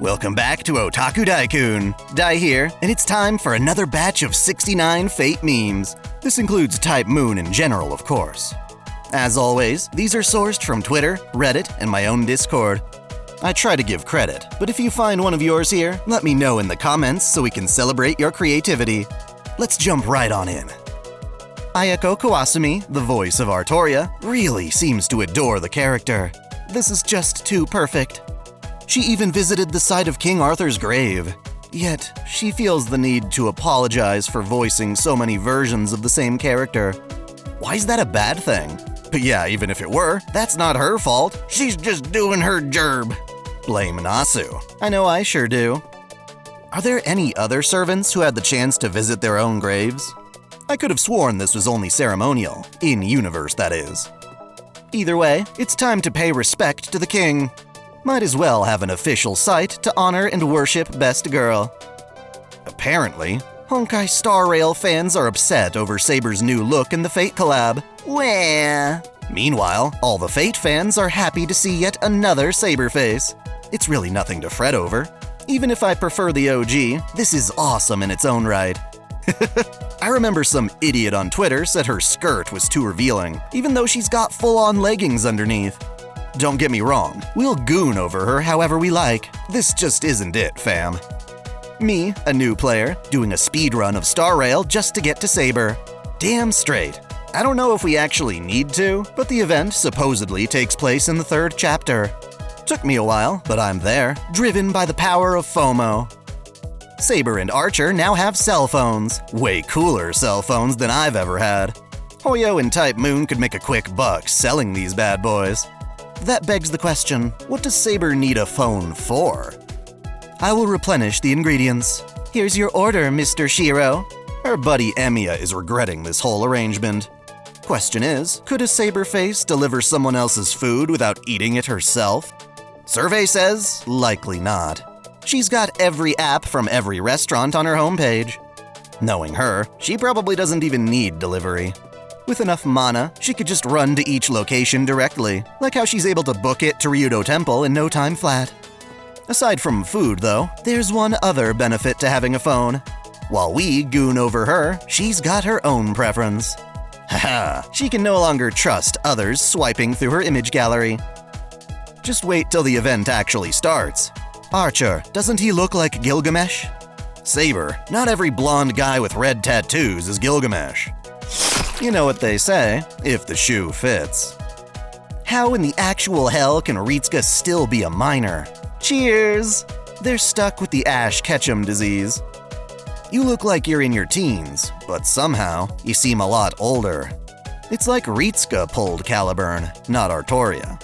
Welcome back to OtakuDaiKun. Dai here, and it's time for another batch of 69 Fate memes. This includes Type Moon in general, of course. As always, these are sourced from Twitter, Reddit, and my own Discord. I try to give credit, but if you find one of yours here, let me know in the comments so we can celebrate your creativity. Let's jump right on in. Ayako Kawasumi, the voice of Artoria, really seems to adore the character. This is just too perfect. She even visited the site of King Arthur's grave. Yet, she feels the need to apologize for voicing so many versions of the same character. Why is that a bad thing? But yeah, even if it were, that's not her fault. She's just doing her gerb. Blame Nasu. I know I sure do. Are there any other servants who had the chance to visit their own graves? I could have sworn this was only ceremonial, in-universe that is. Either way, it's time to pay respect to the king. Might as well have an official site to honor and worship Best Girl. Apparently, Honkai Star Rail fans are upset over Saber's new look in the Fate collab. Wah! Meanwhile, all the Fate fans are happy to see yet another Saber face. It's really nothing to fret over. Even if I prefer the OG, this is awesome in its own right. I remember some idiot on Twitter said her skirt was too revealing, even though she's got full-on leggings underneath. Don't get me wrong, we'll goon over her however we like. This just isn't it, fam. Me, a new player, doing a speedrun of Star Rail just to get to Saber. Damn straight. I don't know if we actually need to, but the event supposedly takes place in the 3rd chapter. Took me a while, but I'm there, driven by the power of FOMO. Saber and Archer now have cell phones. Way cooler cell phones than I've ever had. Hoyo and Type Moon could make a quick buck selling these bad boys. That begs the question, what does Saber need a phone for? I will replenish the ingredients. Here's your order, Mr. Shiro. Her buddy Emiya is regretting this whole arrangement. Question is, could a Saber face deliver someone else's food without eating it herself? Survey says, likely not. She's got every app from every restaurant on her homepage. Knowing her, she probably doesn't even need delivery. With enough mana, she could just run to each location directly, like how she's able to book it to Ryudo Temple in no time flat. Aside from food, though, there's one other benefit to having a phone. While we goon over her, she's got her own preference. Haha, she can no longer trust others swiping through her image gallery. Just wait till the event actually starts. Archer, doesn't he look like Gilgamesh? Saber, not every blonde guy with red tattoos is Gilgamesh. You know what they say, if the shoe fits. How in the actual hell can Ritsuka still be a minor? Cheers! They're stuck with the Ash Ketchum disease. You look like you're in your teens, but somehow you seem a lot older. It's like Ritsuka pulled Caliburn, not Artoria.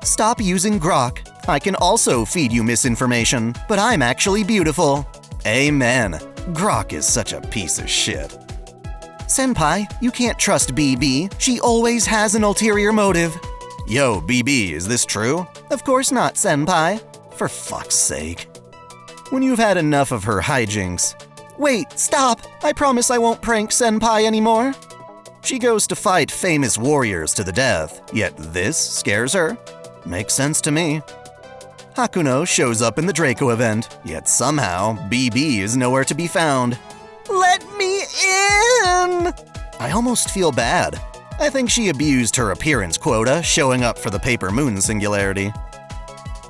Stop using grok. I can also feed you misinformation, but I'm actually beautiful. Amen. Grok is such a piece of shit. Senpai, you can't trust BB. She always has an ulterior motive. Yo, BB, is this true? Of course not, Senpai. For fuck's sake. When you've had enough of her hijinks. Wait, stop! I promise I won't prank Senpai anymore. She goes to fight famous warriors to the death, yet this scares her? Makes sense to me. Hakuno shows up in the Draco event, yet somehow BB is nowhere to be found. Let me in! I almost feel bad. I think she abused her appearance quota showing up for the Paper Moon singularity.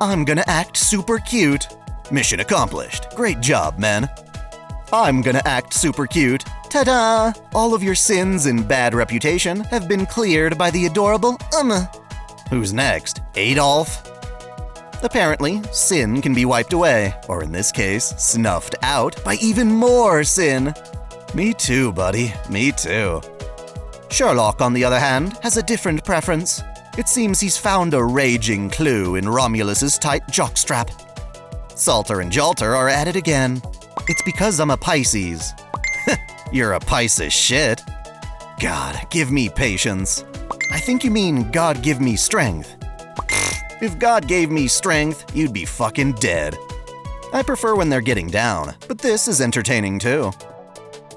I'm gonna act super cute. Mission accomplished. Great job, men. I'm gonna act super cute. Ta-da! All of your sins and bad reputation have been cleared by the adorable Who's next? Adolf? Apparently, sin can be wiped away, or in this case, snuffed out by even more sin. Me too, buddy. Me too. Sherlock, on the other hand, has a different preference. It seems he's found a raging clue in Romulus's tight jockstrap. Salter and Jalter are at it again. It's because I'm a Pisces. You're a piece of shit. God, give me patience. I think you mean God give me strength. If God gave me strength, you'd be fucking dead. I prefer when they're getting down, but this is entertaining too.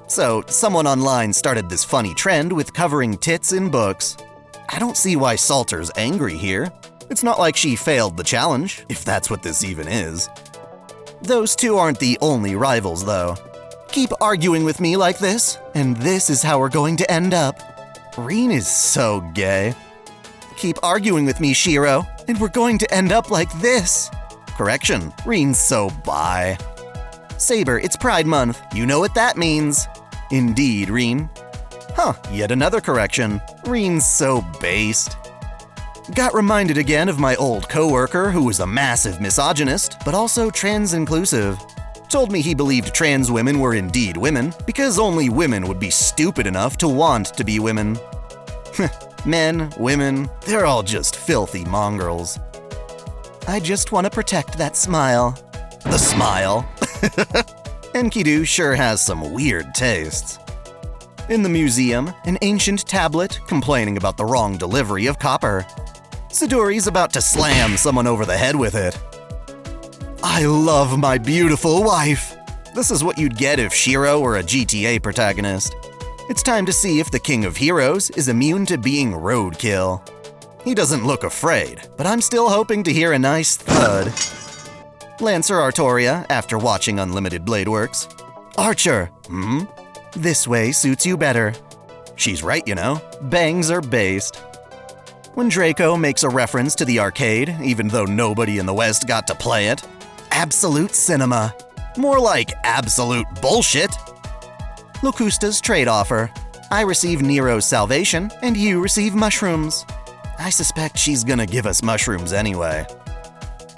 So, someone online started this funny trend with covering tits in books. I don't see why Salter's angry here. It's not like she failed the challenge, if that's what this even is. Those two aren't the only rivals, though. Keep arguing with me like this, and this is how we're going to end up. Rin is so gay. Keep arguing with me, Shiro, and we're going to end up like this. Correction, Rin's so bi. Saber, it's Pride Month. You know what that means. Indeed, Rin. Huh, yet another correction. Rin's so based. Got reminded again of my old coworker who was a massive misogynist, but also trans-inclusive. Told me he believed trans women were indeed women, because only women would be stupid enough to want to be women. Men, women, they're all just filthy mongrels. I just want to protect that smile. The smile. Enkidu sure has some weird tastes. In the museum, an ancient tablet complaining about the wrong delivery of copper. Sidori's about to slam someone over the head with it. I love my beautiful wife. This is what you'd get if Shiro were a GTA protagonist. It's time to see if the King of Heroes is immune to being roadkill. He doesn't look afraid, but I'm still hoping to hear a nice thud. Lancer Artoria, after watching Unlimited Blade Works. Archer, this way suits you better. She's right, you know. Bangs are based. When Draco makes a reference to the arcade, even though nobody in the West got to play it. Absolute cinema. More like absolute bullshit. Locusta's trade offer. I receive Nero's salvation, and you receive mushrooms. I suspect she's gonna give us mushrooms anyway.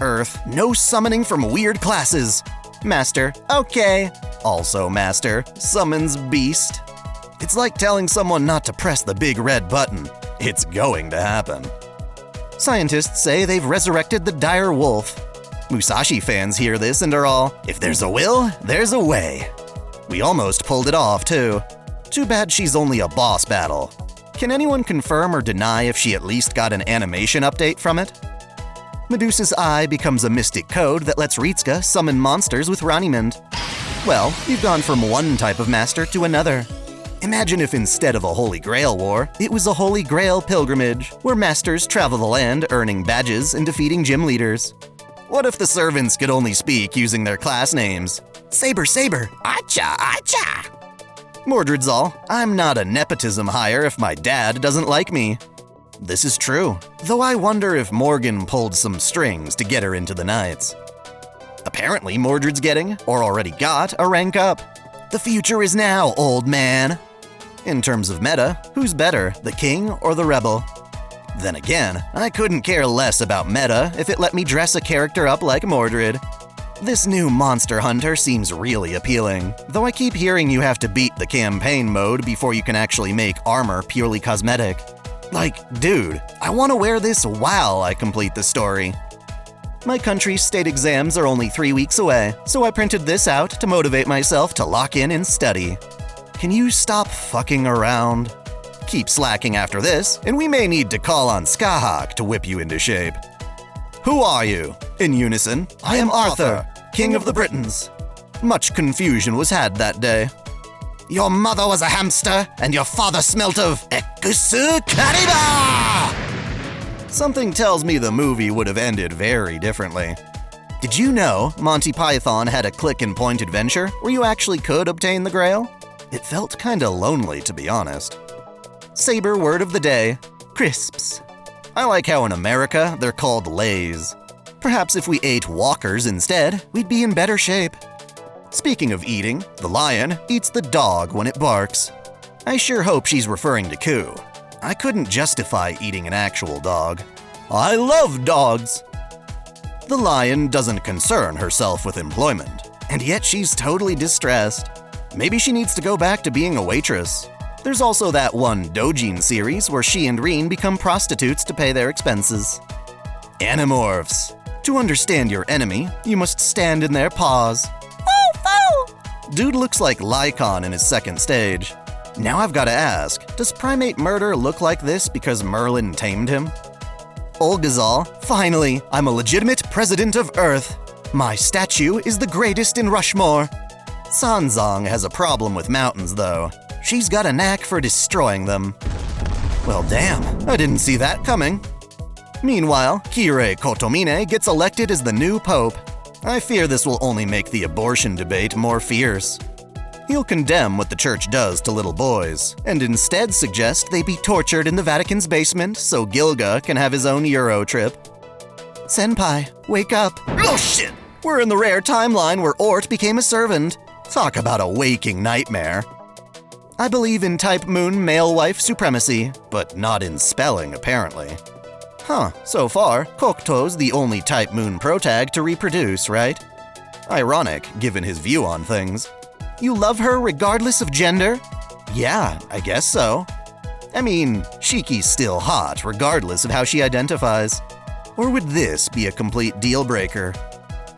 Earth, no summoning from weird classes. Master, okay. Also Master, summons Beast. It's like telling someone not to press the big red button. It's going to happen. Scientists say they've resurrected the dire wolf. Musashi fans hear this and are all, if there's a will, there's a way. We almost pulled it off, too. Too bad she's only a boss battle. Can anyone confirm or deny if she at least got an animation update from it? Medusa's eye becomes a mystic code that lets Ritsuka summon monsters with Ranimund. Well, you've gone from one type of master to another. Imagine if instead of a Holy Grail war, it was a Holy Grail pilgrimage, where masters travel the land earning badges and defeating gym leaders. What if the servants could only speak using their class names? Saber, Saber, Acha, Acha! Mordred's all, I'm not a nepotism hire if my dad doesn't like me. This is true, though I wonder if Morgan pulled some strings to get her into the Knights. Apparently Mordred's getting, or already got, a rank up. The future is now, old man. In terms of meta, who's better, the king or the rebel? Then again, I couldn't care less about meta if it let me dress a character up like Mordred. This new Monster Hunter seems really appealing, though I keep hearing you have to beat the campaign mode before you can actually make armor purely cosmetic. Like, dude, I want to wear this while I complete the story. My country's state exams are only 3 weeks away, so I printed this out to motivate myself to lock in and study. Can you stop fucking around? Keep slacking after this, and we may need to call on Skahawk to whip you into shape. Who are you? In unison, I am Arthur, King of the Britons. Much confusion was had that day. Your mother was a hamster, and your father smelt of Ekusu Kariba! Something tells me the movie would have ended very differently. Did you know Monty Python had a click-and-point adventure where you actually could obtain the Grail? It felt kinda lonely, to be honest. Saber word of the day, crisps. I like how in America they're called Lays. Perhaps if we ate Walkers instead, we'd be in better shape. Speaking of eating, the lion eats the dog when it barks. I sure hope she's referring to Ku. I couldn't justify eating an actual dog. I love dogs! The lion doesn't concern herself with employment, and yet she's totally distressed. Maybe she needs to go back to being a waitress. There's also that one Dojin series where she and Rin become prostitutes to pay their expenses. Animorphs. To understand your enemy, you must stand in their paws. Dude looks like Lycon in his second stage. Now I've gotta ask, does primate murder look like this because Merlin tamed him? Olgazal, finally, I'm a legitimate president of Earth. My statue is the greatest in Rushmore. Sanzong has a problem with mountains, though. She's got a knack for destroying them. Well, damn, I didn't see that coming. Meanwhile, Kirei Kotomine gets elected as the new pope. I fear this will only make the abortion debate more fierce. He'll condemn what the church does to little boys, and instead suggest they be tortured in the Vatican's basement so Gilga can have his own Euro trip. Senpai, wake up. Oh shit! We're in the rare timeline where Ort became a servant. Talk about a waking nightmare. I believe in Type Moon male-wife supremacy, but not in spelling, apparently. Huh, so far, Kokuto's the only Type Moon protag to reproduce, right? Ironic, given his view on things. You love her regardless of gender? Yeah, I guess so. I mean, Shiki's still hot regardless of how she identifies. Or would this be a complete deal breaker?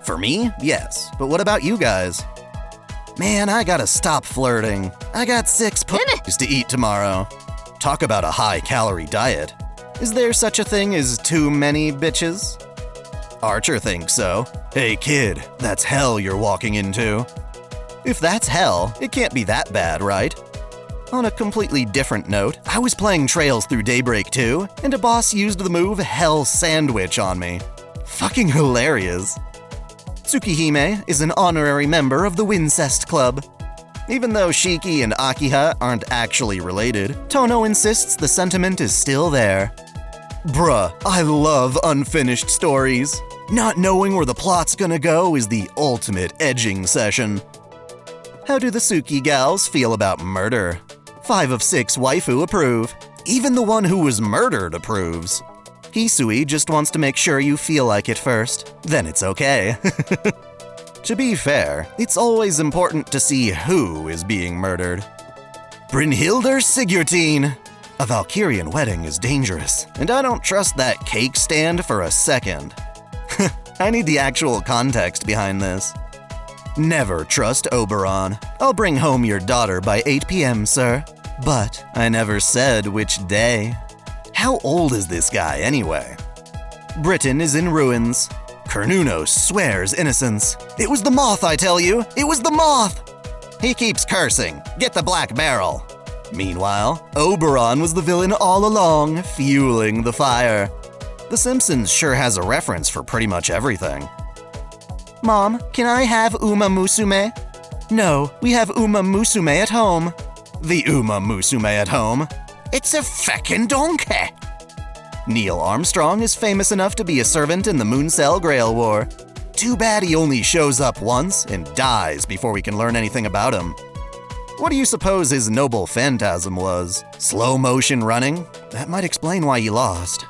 For me, yes, but what about you guys? Man, I gotta stop flirting. I got 6 pussies to eat tomorrow. Talk about a high-calorie diet. Is there such a thing as too many bitches? Archer thinks so. Hey kid, that's hell you're walking into. If that's hell, it can't be that bad, right? On a completely different note, I was playing Trails Through Daybreak 2, and a boss used the move Hell Sandwich on me. Fucking hilarious. Tsukihime is an honorary member of the Wincest Club. Even though Shiki and Akiha aren't actually related, Tono insists the sentiment is still there. Bruh, I love unfinished stories. Not knowing where the plot's gonna go is the ultimate edging session. How do the Suki gals feel about murder? 5 of 6 waifu approve. Even the one who was murdered approves. Hisui just wants to make sure you feel like it first, then it's okay. To be fair, it's always important to see who is being murdered. Brynhildr Sigurtine! A Valkyrian wedding is dangerous, and I don't trust that cake stand for a second. I need the actual context behind this. Never trust Oberon. I'll bring home your daughter by 8 p.m., sir. But I never said which day. How old is this guy, anyway? Britain is in ruins. Cernuno swears innocence. It was the moth, I tell you! It was the moth! He keeps cursing. Get the black barrel. Meanwhile, Oberon was the villain all along, fueling the fire. The Simpsons sure has a reference for pretty much everything. Mom, can I have Uma Musume? No, we have Uma Musume at home. The Uma Musume at home? It's a feckin' donkey! Neil Armstrong is famous enough to be a servant in the Mooncell Grail War. Too bad he only shows up once and dies before we can learn anything about him. What do you suppose his noble phantasm was? Slow motion running? That might explain why he lost.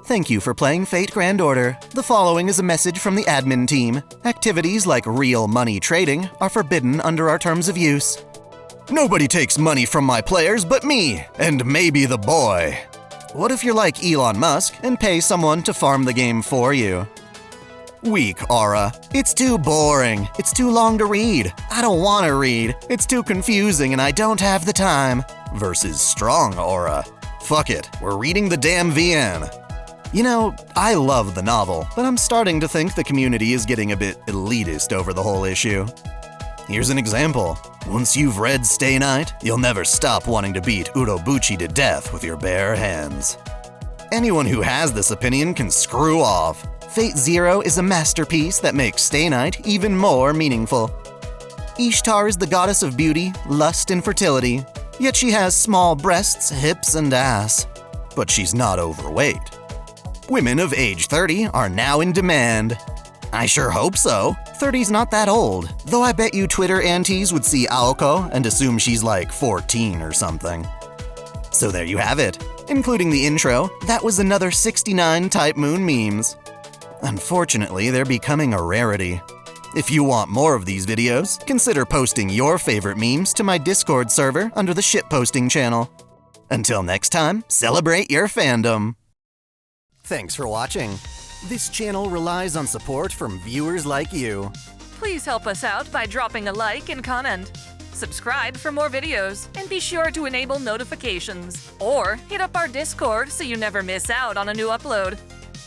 Thank you for playing Fate Grand Order. The following is a message from the admin team. Activities like real money trading are forbidden under our terms of use. Nobody takes money from my players but me, and maybe the boy. What if you're like Elon Musk and pay someone to farm the game for you? Weak aura. It's too boring. It's too long to read. I don't want to read. It's too confusing and I don't have the time. Versus strong aura. Fuck it, we're reading the damn VN. You know, I love the novel, but I'm starting to think the community is getting a bit elitist over the whole issue. Here's an example. Once you've read Stay Night, you'll never stop wanting to beat Urobuchi to death with your bare hands. Anyone who has this opinion can screw off. Fate Zero is a masterpiece that makes Stay Night even more meaningful. Ishtar is the goddess of beauty, lust, and fertility, yet she has small breasts, hips, and ass. But she's not overweight. Women of age 30 are now in demand. I sure hope so. 30's not that old, though I bet you Twitter aunties would see Aoko and assume she's like 14 or something. So there you have it. Including the intro, that was another 69 Type Moon memes. Unfortunately, they're becoming a rarity. If you want more of these videos, consider posting your favorite memes to my Discord server under the shitposting channel. Until next time, celebrate your fandom! Thanks for watching. This channel relies on support from viewers like you. Please help us out by dropping a like and comment. Subscribe for more videos, and be sure to enable notifications. Or hit up our Discord so you never miss out on a new upload.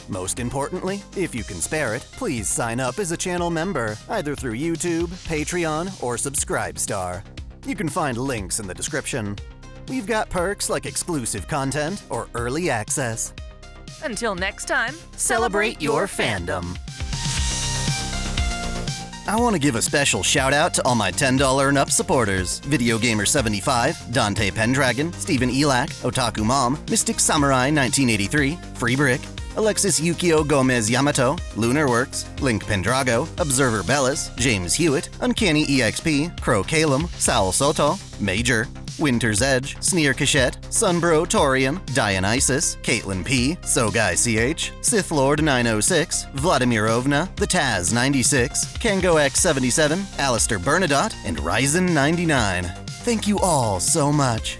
Most importantly, if you can spare it, please sign up as a channel member, either through YouTube, Patreon, or Subscribestar. You can find links in the description. We've got perks like exclusive content or early access. Until next time, Celebrate your fandom. I want to give a special shout out to all my $10 and up supporters: Video Gamer 75, Dante Pendragon, Stephen Elak, Otaku Mom, Mystic Samurai 1983, Free Brick, Alexis Yukio Gomez Yamato, Lunar Works, Link Pendrago, Observer Bellis, James Hewitt, Uncanny EXP, Crow Calum, Saul Soto, Major, Winter's Edge, Sneer Cachette, Sunbro Torian, Dionysus, Caitlin P, Sogai CH, Sith Lord 906, Vladimirovna, The Taz 96, Kango X 77, Alistair Bernadotte, and Ryzen 99. Thank you all so much.